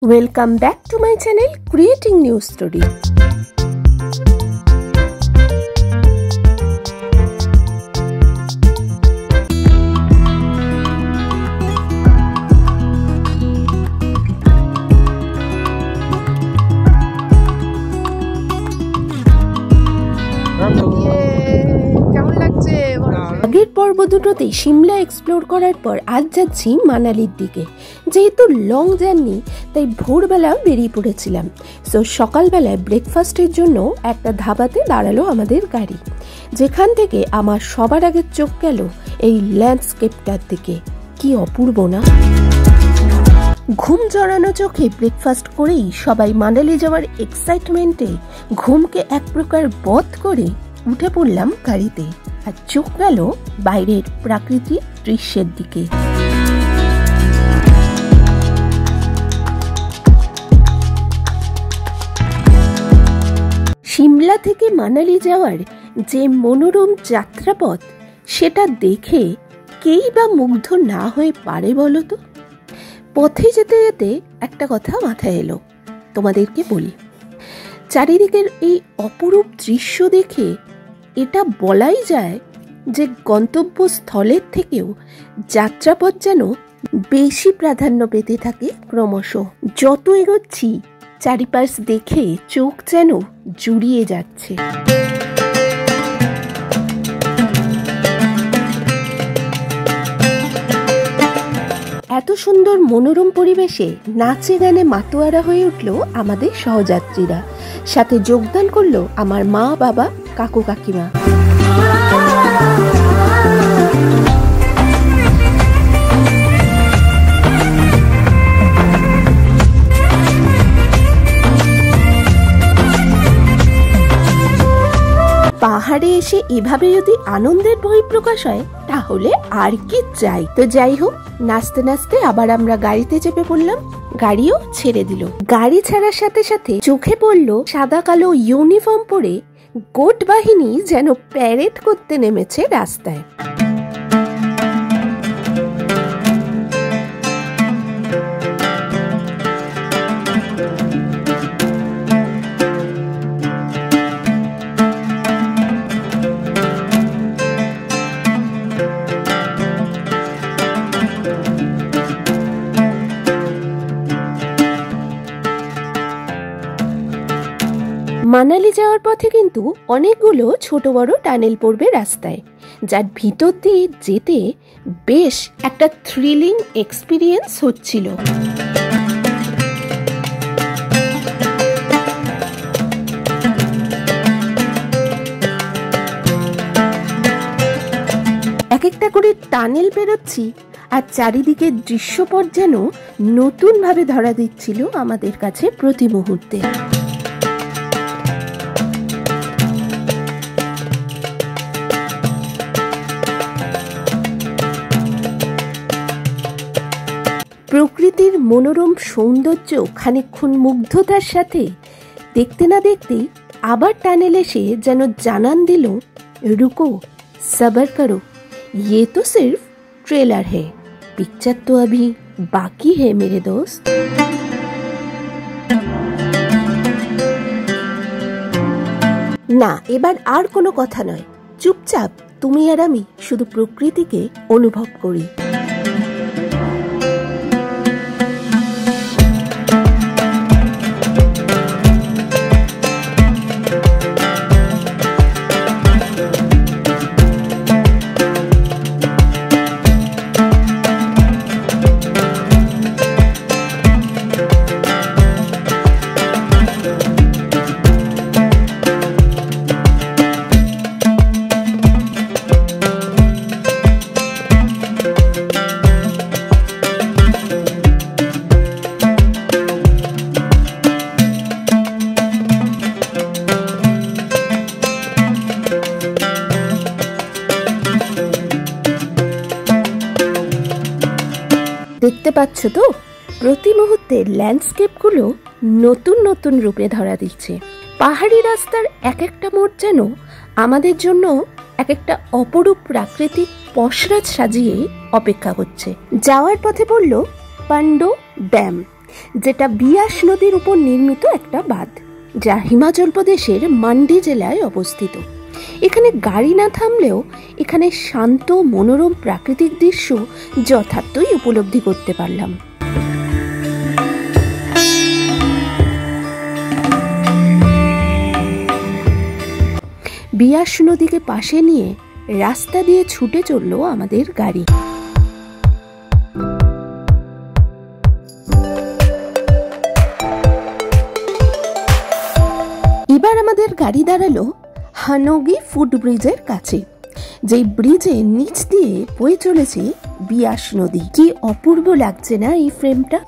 Welcome back to my channel Creating New Story. আগের পর্ব দুটোতে সিমলা এক্সপ্লোর করার পর আজ যাচ্ছি মানালির দিকে। যেহেতু লং জার্নি তাই ভোরবেলা বেরিয়ে পড়েছিলাম। সো সকালবেলায় ব্রেকফাস্টের জন্য একটা ধাবাতে দাঁড়ালো আমাদের গাড়ি, যেখান থেকে আমার সবার আগে চোখ গেল এই ল্যান্ডস্কেপটার দিকে। কি অপূর্ব না! ঘুম জড়ানো চোখে ব্রেকফাস্ট করেই সবাই মানালি যাওয়ার এক্সাইটমেন্টে ঘুমকে এক প্রকার বধ করে উঠে পড়লাম গাড়িতে, আর চোখ গেল বাইরের প্রাকৃতিক দৃশ্যের দিকে। সিমলা থেকে মানালি যাওয়ার যে মনোরম যাত্রাপথ, সেটা দেখে কেই বা মুগ্ধ না হয়ে পারে বলো তো? পথে যেতে যেতে একটা কথা মাথায় এলো, তোমাদেরকে বলি। চারিদিকের এই অপরূপ দৃশ্য দেখে এটা বলাই যায় যে গন্তব্যস্থলের থেকেও যাত্রাপথ যেন বেশি প্রাধান্য পেতে থাকে ক্রমশ। যত এগোচ্ছি চারিপাশ দেখে চোখ যেন জুড়িয়ে যাচ্ছে। এত সুন্দর মনোরম পরিবেশে নাচে গানে মাতোয়ারা হয়ে উঠল আমাদের সহযাত্রীরা। সাথে যোগদান করলো আমার মা, বাবা, কাকু, কাকিমা। পাহাড়ে এসে এভাবে যদি আনন্দের বহিঃপ্রকাশ হয় তাহলে আর কি চাই। তো যাই হোক, নাচতে নাচতে আবার আমরা গাড়িতে চেপে পড়লাম। গাড়িও ছেড়ে দিল। গাড়ি ছাড়ার সাথে সাথে চোখে পড়লো সাদা কালো ইউনিফর্ম পরে গোট বাহিনী যেন প্যারেড করতে নেমেছে রাস্তায়। মানালি যাওয়ার পথে কিন্তু অনেকগুলো ছোট বড় টানেল পড়বে রাস্তায়, যার ভিতর দিয়ে যেতে বেশ একটা থ্রিলিং এক্সপিরিয়েন্স হচ্ছিল। এক একটা করে টানেল পেরোচ্ছি, আর চারিদিকের দৃশ্যপট যেন নতুন ভাবে ধরা দিচ্ছিল আমাদের কাছে প্রতি মুহূর্তে। প্রকৃতির মনোরম সৌন্দর্য খানিকক্ষণ মুগ্ধতার সাথে দেখতে না দেখতেই আবার টানেল এসে যেন জানান দিল, রুকো, সবর করো, ये तो सिर्फ ट्रेलर है, पिक्चर तो अभी बाकी है मेरे दोस्त। না, এবার আর কোনো কথা নয়, চুপচাপ তুমি আর আমি শুধু প্রকৃতিকে অনুভব করি। দেখতে পাচ্ছ তো, প্রতি মুহূর্তে ল্যান্ডস্কেপগুলো নতুন নতুন রূপে ধরা দিচ্ছে। পাহাড়ি রাস্তার এক একটা মোড় যেন আমাদের জন্য এক একটা অপরূপ প্রাকৃতিক পসরাজ সাজিয়ে অপেক্ষা করছে। যাওয়ার পথে পড়ল পান্ডো ড্যাম, যেটা বিয়াস নদীর উপর নির্মিত একটা বাঁধ, যা হিমাচল প্রদেশের মান্ডি জেলায় অবস্থিত। এখানে গাড়ি না থামলেও এখানে শান্ত মনোরম প্রাকৃতিক দৃশ্য যথার্থই উপলব্ধি করতে পারলাম। বিয়াস নদীকে পাশে নিয়ে রাস্তা দিয়ে ছুটে চলল আমাদের গাড়ি। এবার আমাদের গাড়ি দাঁড়ালো হানোগি ফুটব্রিজের কাছে, যেই ব্রিজের নিচ দিয়ে বয়ে চলেছে বিয়াস নদী। কি অপূর্ব লাগছে না এই ফ্রেমটা!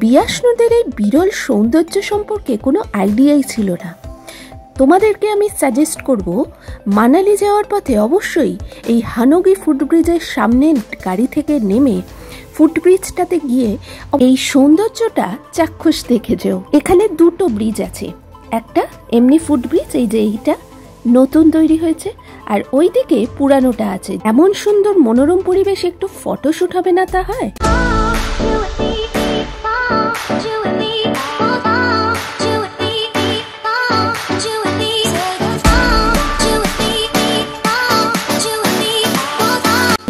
বিয়াস নদীর এই বিরল সৌন্দর্য সম্পর্কে কোনো আইডিয়াই ছিল না। তোমাদেরকে আমি সাজেস্ট করব, মানালি যাওয়ার পথে অবশ্যই এই হানোগি ফুটব্রিজের সামনে গাড়ি থেকে নেমে ফুটব্রিজটাতে গিয়ে এই সৌন্দর্যটা চাক্ষুষ দেখে যেও। এখানে দুটো ব্রিজ আছে, একটা এমনি ফুটব্রিজ, এই যে এইটা নতুন তৈরি হয়েছে, আর ওইদিকে পুরানোটা আছে। এমন সুন্দর মনোরম পরিবেশে একটু ফটোশুট হবে না তা হয়?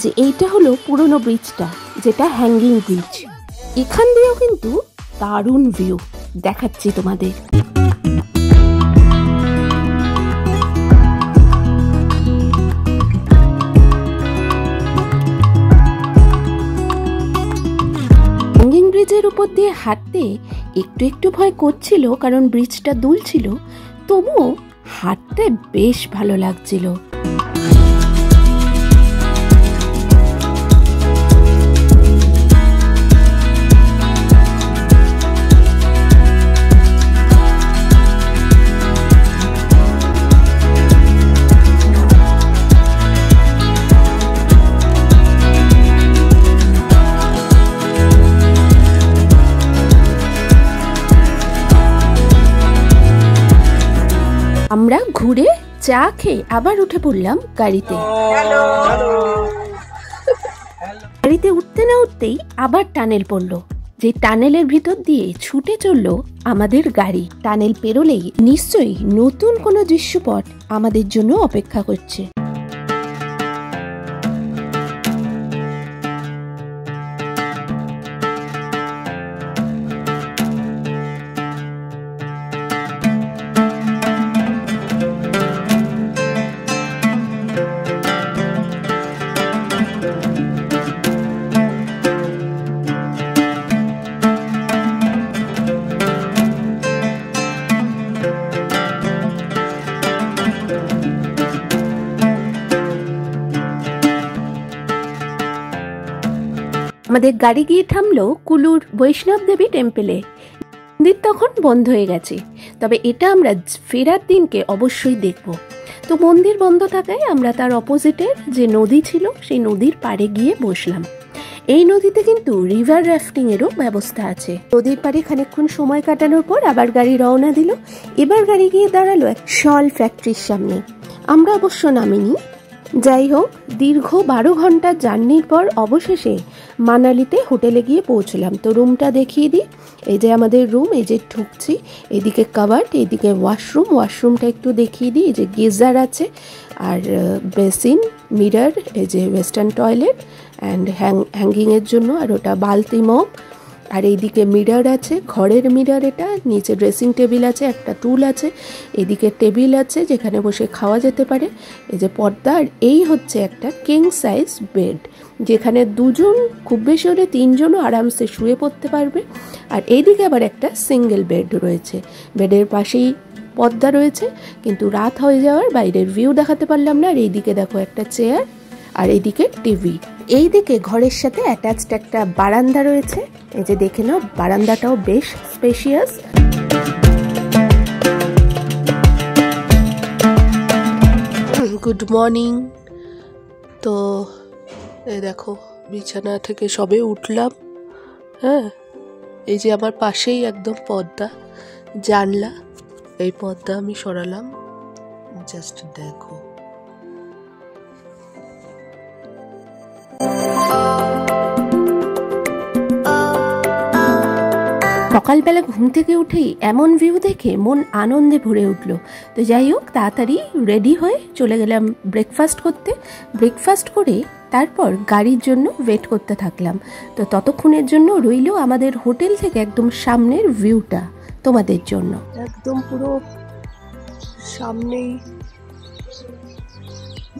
যে এইটা হলো পুরনো ব্রিজটা, যেটা হ্যাঙ্গিং ব্রিজ। এখান দিয়েও কিন্তু দারুণ ভিউ দেখাচ্ছি তোমাদের। হ্যাঙ্গিং ব্রিজের উপর দিয়ে হাঁটতে একটু একটু ভয় করছিল, কারণ ব্রিজটা দুলছিল, তবুও হাঁটতে বেশ ভালো লাগছিল। আমরা ঘুরে চা খেয়ে আবার উঠে পড়লাম গাড়িতে। গাড়িতে উঠতে না উঠতেই আবার টানেল পড়লো, যে টানেলের ভিতর দিয়ে ছুটে চললো আমাদের গাড়ি। টানেল পেরোলেই নিশ্চয়ই নতুন কোনো দৃশ্যপট আমাদের জন্য অপেক্ষা করছে। আমাদের গাড়ি গিয়ে থামলো কুলুর বৈষ্ণব দেবী টেম্পলে। মন্দির তখন বন্ধ হয়ে গেছে, তবে এটা আমরা ফেরার দিনকে অবশ্যই দেখব। তো মন্দির বন্ধ থাকায় আমরা তার অপোজিটের যে নদী ছিল সেই নদীর পাড়ে গিয়ে বসলাম। এই নদীতে কিন্তু রিভার রাফটিং এরও ব্যবস্থা আছে। নদীর পাড়ে খানিকক্ষণ সময় কাটানোর পর আবার গাড়ি রওনা দিল। এবার গাড়ি গিয়ে দাঁড়ালো এক শল ফ্যাক্টরির সামনে। আমরা অবশ্য নামিনি। যাই হোক, দীর্ঘ 12 ঘন্টার জার্নির পর অবশেষে মানালিতে হোটেলে গিয়ে পৌঁছলাম। তো রুমটা দেখিয়ে দিই। এই যে আমাদের রুম, এই যে ঢুকছি, এদিকে কাবার্ড, এইদিকে ওয়াশরুমটা একটু দেখিয়ে দিই। এই যে গিজার আছে, আর বেসিন, মিরর, এই যে ওয়েস্টার্ন টয়লেট অ্যান্ড হ্যাঙ্গিংয়ের জন্য, আর ওটা বালতি মগ, আর এইদিকে মিরর আছে, ঘরের মিরর এটা। নিচে ড্রেসিং টেবিল আছে, একটা টুল আছে, এদিকে টেবিল আছে যেখানে বসে খাওয়া যেতে পারে, এই যে পর্দা। আর এই হচ্ছে একটা কিং সাইজ বেড, যেখানে 2 জন, খুব বেশি হলে 3 জনও আরামসে শুয়ে পড়তে পারবে। আর এইদিকে আবার একটা সিঙ্গেল বেড রয়েছে। বেডের পাশেই পর্দা রয়েছে, কিন্তু রাত হয়ে যাওয়ার বাইরের ভিউ দেখাতে পারলাম না। আর এইদিকে দেখো একটা চেয়ার, আর এইদিকে টিভি। এইদিকে ঘরের সাথে অ্যাটাচড একটা বারান্দা রয়েছে। এই যে দেখে নাও, বারান্দাটাও বেশ স্পেশিয়াস। Good morning. তো এই দেখো, বিছানা থেকে সবে উঠলাম। হ্যাঁ, এই যে আমার পাশেই একদম পর্দা, জানলা, এই পর্দা আমি সরালাম। জাস্ট দেখো, সকালবেলা ঘুম থেকে উঠেই এমন ভিউ দেখে মন আনন্দে ভরে উঠল। তো যাই হোক, তাড়াতাড়ি রেডি হয়ে চলে গেলাম ব্রেকফাস্ট করতে। ব্রেকফাস্ট করে তারপর গাড়ির জন্য ওয়েট করতে থাকলাম। তো ততক্ষণের জন্য রইল আমাদের হোটেল থেকে একদম সামনের ভিউটা তোমাদের জন্য। একদম পুরো সামনেই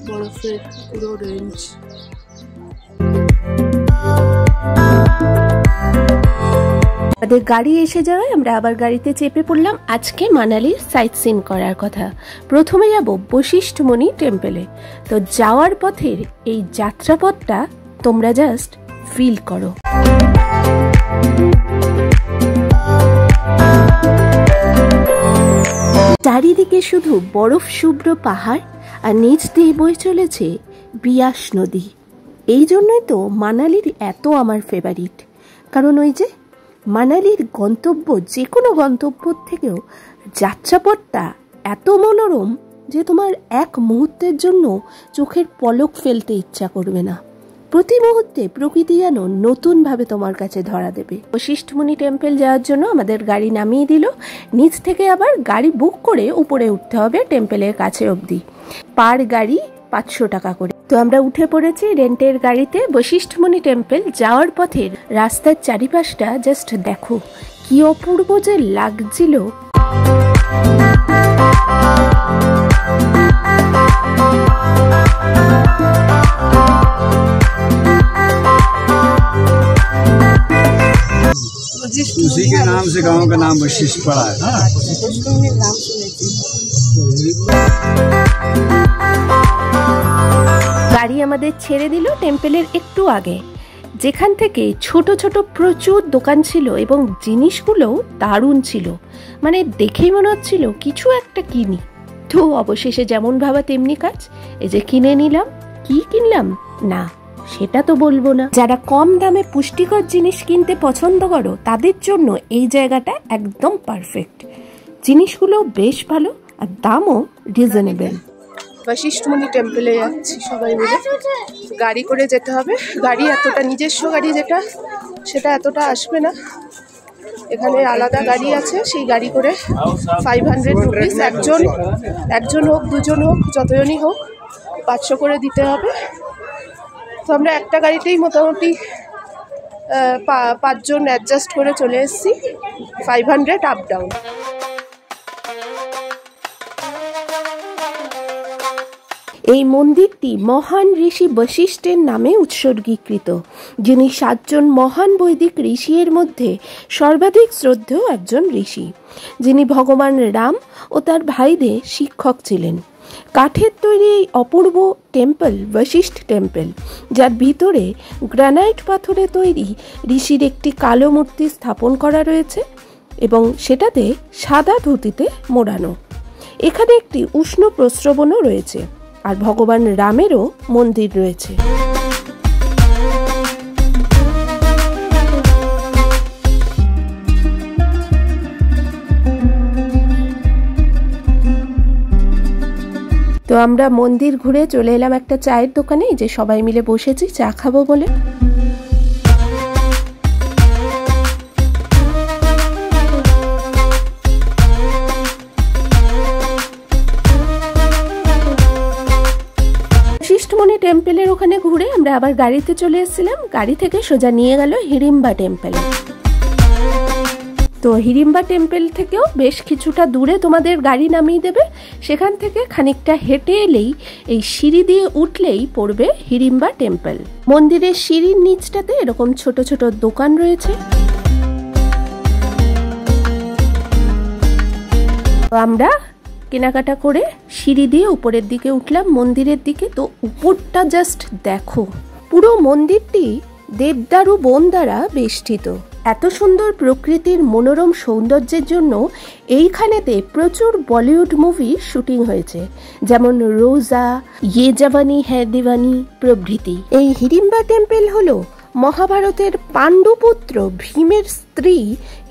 বরফের পুরো রেঞ্জ। আমাদের গাড়ি এসে যাওয়ায় আমরা আবার গাড়িতে চেপে পড়লাম আজকে মানালির সাইট সিন করার কথা। প্রথমে যাব বশিষ্ঠমণি টেম্পলে। তো যাওয়ার পথের এই যাত্রাপথটা তোমরা জাস্ট ফিল করো। চারিদিকে শুধু বরফ শুভ্র পাহাড় আর নিচ দিয়ে বয়ে চলেছে বিয়াস নদী। এই জন্যই তো মানালির এত আমার ফেভারিট, কারণ ওই যে মানালির গন্তব্য যে কোনো গন্তব্যর থেকেও যাত্রাপথটা এত মনোরম যে তোমার এক মুহূর্তের জন্য চোখের পলক ফেলতে ইচ্ছা করবে না। প্রতি মুহূর্তে প্রকৃতি যেন নতুনভাবে তোমার কাছে ধরা দেবে। বশিষ্ঠমণি টেম্পল যাওয়ার জন্য আমাদের গাড়ি নামিয়ে দিল। নিচ থেকে আবার গাড়ি বুক করে উপরে উঠতে হবে টেম্পলের কাছে অবধি, পার গাড়ি 500 টাকা করে। তো আমরা উঠে পড়েছি রেন্টের গাড়িতে। বশিষ্ঠমণি টেম্পল যাওয়ার পথের রাস্তার চারিপাশটা জাস্ট দেখো কি অপূর্ব যে লাগছিল। उसी के नाम से गांव का नाम वशिष्ठ पड़ा है। नाम গাড়ি আমাদের ছেড়ে দিল টেম্পলের একটু আগে, যেখান থেকে ছোট ছোট প্রচুর দোকান ছিল এবং জিনিসগুলো দারুণ ছিল। মানে দেখেই মনে হচ্ছিল কিছু একটা কিনি। তো অবশেষে যেমন ভাবা তেমনি কাজ, এই যে কিনে নিলাম। কি কিনলাম না সেটা তো বলবো না। যারা কম দামে পুষ্টিকর জিনিস কিনতে পছন্দ করো তাদের জন্য এই জায়গাটা একদম পারফেক্ট। জিনিসগুলো বেশ ভালো আর দামও রিজনেবল। বশিষ্ঠমণি টেম্পলে যাচ্ছি সবাই মিলে। গাড়ি করে যেতে হবে। গাড়ি এতটা নিজস্ব গাড়ি যেটা সেটা এতটা আসবে না। এখানে আলাদা গাড়ি আছে, সেই গাড়ি করে 500 রুপিস একজন হোক দুজন হোক যতজনই হোক 500 করে দিতে হবে। তো আমরা একটা গাড়িতেই মোটামুটি 5 জন অ্যাডজাস্ট করে চলে এসেছি। 500 আপ ডাউন। এই মন্দিরটি মহান ঋষি বশিষ্ঠের নামে উৎসর্গীকৃত, যিনি 7 জন মহান বৈদিক ঋষির মধ্যে সর্বাধিক শ্রদ্ধেয় একজন ঋষি, যিনি ভগবান রাম ও তার ভাইদের শিক্ষক ছিলেন। কাঠের তৈরি এই অপূর্ব টেম্পল বশিষ্ঠ টেম্পল, যার ভিতরে গ্রানাইট পাথরে তৈরি ঋষির একটি কালো মূর্তি স্থাপন করা রয়েছে এবং সেটাতে সাদা ধুতিতে মোড়ানো। এখানে একটি উষ্ণ প্রস্রবণও রয়েছে আর ভগবান রামেরও মন্দির রয়েছে। তো আমরা মন্দির ঘুরে চলে এলাম একটা চায়ের দোকানে, যে সবাই মিলে বসেছি চা খাবো বলে। বশিষ্ঠমণি টেম্পলের ওখানে ঘুরে আমরা আবার গাড়িতে চলে এসেছিলাম। গাড়ি থেকে সোজা নিয়ে গেল হিড়িম্বা টেম্পলে। তো হিড়িম্বা টেম্পল থেকেও বেশ কিছুটা দূরে তোমাদের গাড়ি নামিয়ে দেবে। সেখান থেকে খানিকটা হেঁটে এলেই এই সিঁড়ি দিয়ে উঠলেই পড়বে হিড়িম্বা টেম্পল। মন্দিরের সিঁড়ির নিচটাতে এরকম ছোট ছোট দোকান রয়েছে। আমরা কেনাকাটা করে সিঁড়ি দিয়ে উপরের দিকে উঠলাম মন্দিরের দিকে। তো উপরটা জাস্ট দেখো, পুরো মন্দিরটি দেবদারু বন দ্বারা বেষ্টিত। এত সুন্দর প্রকৃতির মনোরম সৌন্দর্যের জন্য এইখানেতে প্রচুর বলিউড মুভি শুটিং হয়েছে, যেমন রোজা, ইয়ে জওয়ানি হ্যায় দিওয়ানি প্রভৃতি। এই হিড়িম্বা টেম্পল হলো মহাভারতের পাণ্ডুপুত্র ভীমের স্ত্রী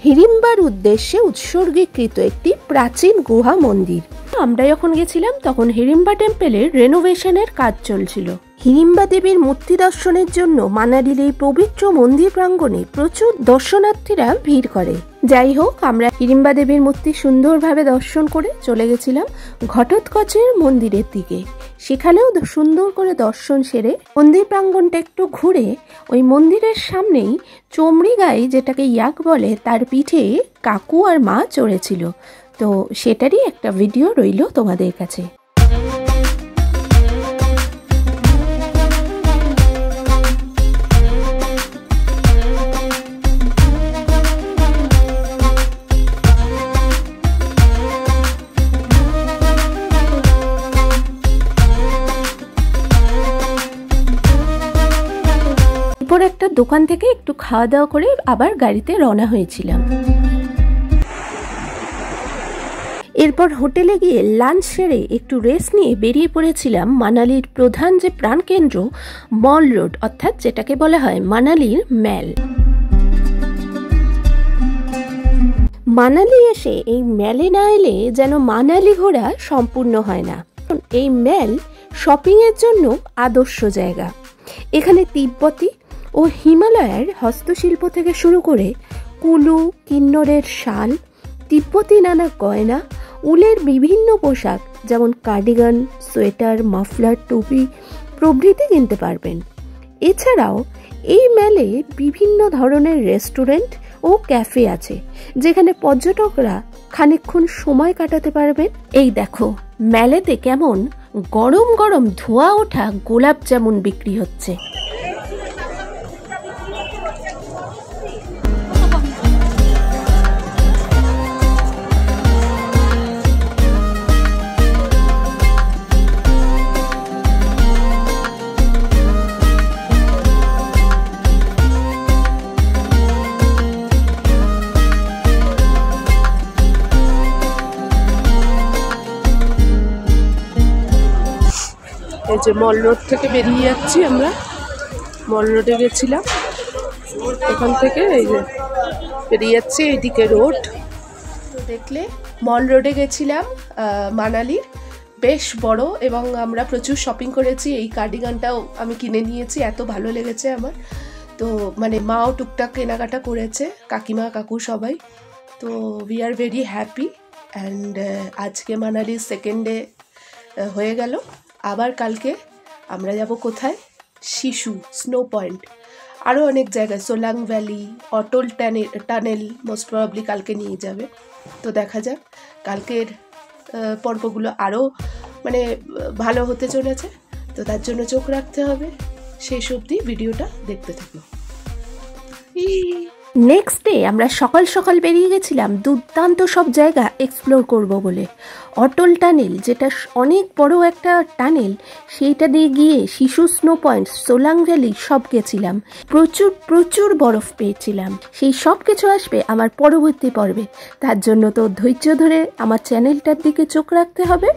হিড়িম্বার উদ্দেশ্যে উৎসর্গীকৃত একটি প্রাচীন গুহা মন্দির। আমরা যখন গেছিলাম তখন হিড়িম্বা টেম্পলের রেনোভেশনের কাজ চলছিল। হিড়িম্বা দেবীর মূর্তি দর্শনের জন্য মানালির এই পবিত্র মন্দির প্রাঙ্গণে প্রচুর দর্শনার্থীরা ভিড় করে। যাই হোক, আমরা হিড়িম্বা দেবীর মূর্তি সুন্দরভাবে দর্শন করে চলে গেছিলাম ঘটোৎকচের মন্দিরের দিকে। সেখানেও সুন্দর করে দর্শন সেরে মন্দির প্রাঙ্গণটা একটু ঘুরে ওই মন্দিরের সামনেই চমড়ি গায়ে, যেটাকে ইয়াক বলে, তার পিঠে কাকু আর মা চড়েছিল। তো সেটারই একটা ভিডিও রইল তোমাদের কাছে। একটা দোকান থেকে একটু খাওয়া দাওয়া করে আবার গাড়িতে রওনা হয়েছিলাম। এরপর হোটেলে গিয়ে লাঞ্চ সেরে একটু রেস্ট নিয়ে বেরিয়ে পড়েছিলাম মানালির প্রধান যে প্রাণকেন্দ্র মল রোড, অর্থাৎ যেটাকে বলা হয় মানালির ম্যাল। মানালি এসে এই ম্যালে না এলে যেন মানালি ঘোরা সম্পূর্ণ হয় না। এই ম্যাল শপিং এর জন্য আদর্শ জায়গা। এখানে তিব্বতী ও হিমালয়ের হস্তশিল্প থেকে শুরু করে কুলু, কিন্নরের শাল, তিব্বতী নানা গয়না, উলের বিভিন্ন পোশাক যেমন কার্ডিগান, সোয়েটার, মাফলার, টুপি প্রভৃতি কিনতে পারবেন। এছাড়াও এই মেলে বিভিন্ন ধরনের রেস্টুরেন্ট ও ক্যাফে আছে, যেখানে পর্যটকরা খানিকক্ষণ সময় কাটাতে পারবেন। এই দেখো, মেলেতে কেমন গরম গরম ধোয়া ওঠা গোলাপ জামুন বিক্রি হচ্ছে। এই যে মল রোড থেকে বেরিয়ে যাচ্ছি আমরা। মল রোডে গেছিলাম, এখান থেকে এই যে বেরিয়ে যাচ্ছি, এইদিকে রোড। দেখলে মল রোডে গেছিলাম মানালির, বেশ বড়, এবং আমরা প্রচুর শপিং করেছি। এই কার্ডিগানটাও আমি কিনে নিয়েছি, এত ভালো লেগেছে আমার। তো মানে মাও টুকটাক কেনাকাটা করেছে, কাকিমা কাকু সবাই। তো we are very happy. And আজকে মানালির সেকেন্ড ডে হয়ে গেল। আবার কালকে আমরা যাব কোথায়? শিশু স্নো পয়েন্ট, আরও অনেক জায়গায়, সোলাং ভ্যালি, অটল টানেল মোস্ট প্রবাবলি কালকে নিয়ে যাবে। তো দেখা যাক, কালকের পর্বগুলো আরও মানে ভালো হতে চলেছে। তো তার জন্য চোখ রাখতে হবে। শেষ অবধি ভিডিওটা দেখতে থাকো। নেক্সট ডে আমরা সকাল সকাল বেরিয়ে গেছিলাম দুর্দান্ত সব জায়গা এক্সপ্লোর করব বলে। অটল টানেল, যেটা অনেক বড় একটা টানেল, সেইটা দিয়ে গিয়ে শিশু স্নো পয়েন্ট, সোলাং ভ্যালি সব গেছিলাম। প্রচুর প্রচুর বরফ পেয়েছিলাম। সেই সব কিছু আসবে আমার পরবর্তী পর্বে। তার জন্য তো ধৈর্য ধরে আমার চ্যানেলটার দিকে চোখ রাখতে হবে।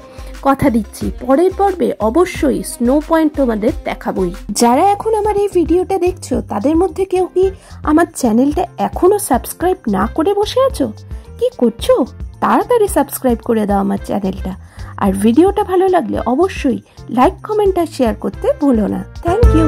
কথা দিচ্ছি, পরের পর্বে অবশ্যই স্নো পয়েন্ট তোমাদের দেখাবই। যারা এখন আমার এই ভিডিওটা দেখছো, তাদের মধ্যে কেউ কি আমার চ্যানেলটা এখনো সাবস্ক্রাইব না করে বসে আছো? কি করছো? তাড়াতাড়ি সাবস্ক্রাইব করে দাও আমার চ্যানেলটা। আর ভিডিওটা ভালো লাগলে অবশ্যই লাইক, কমেন্ট আর শেয়ার করতে ভুলো না। Thank you.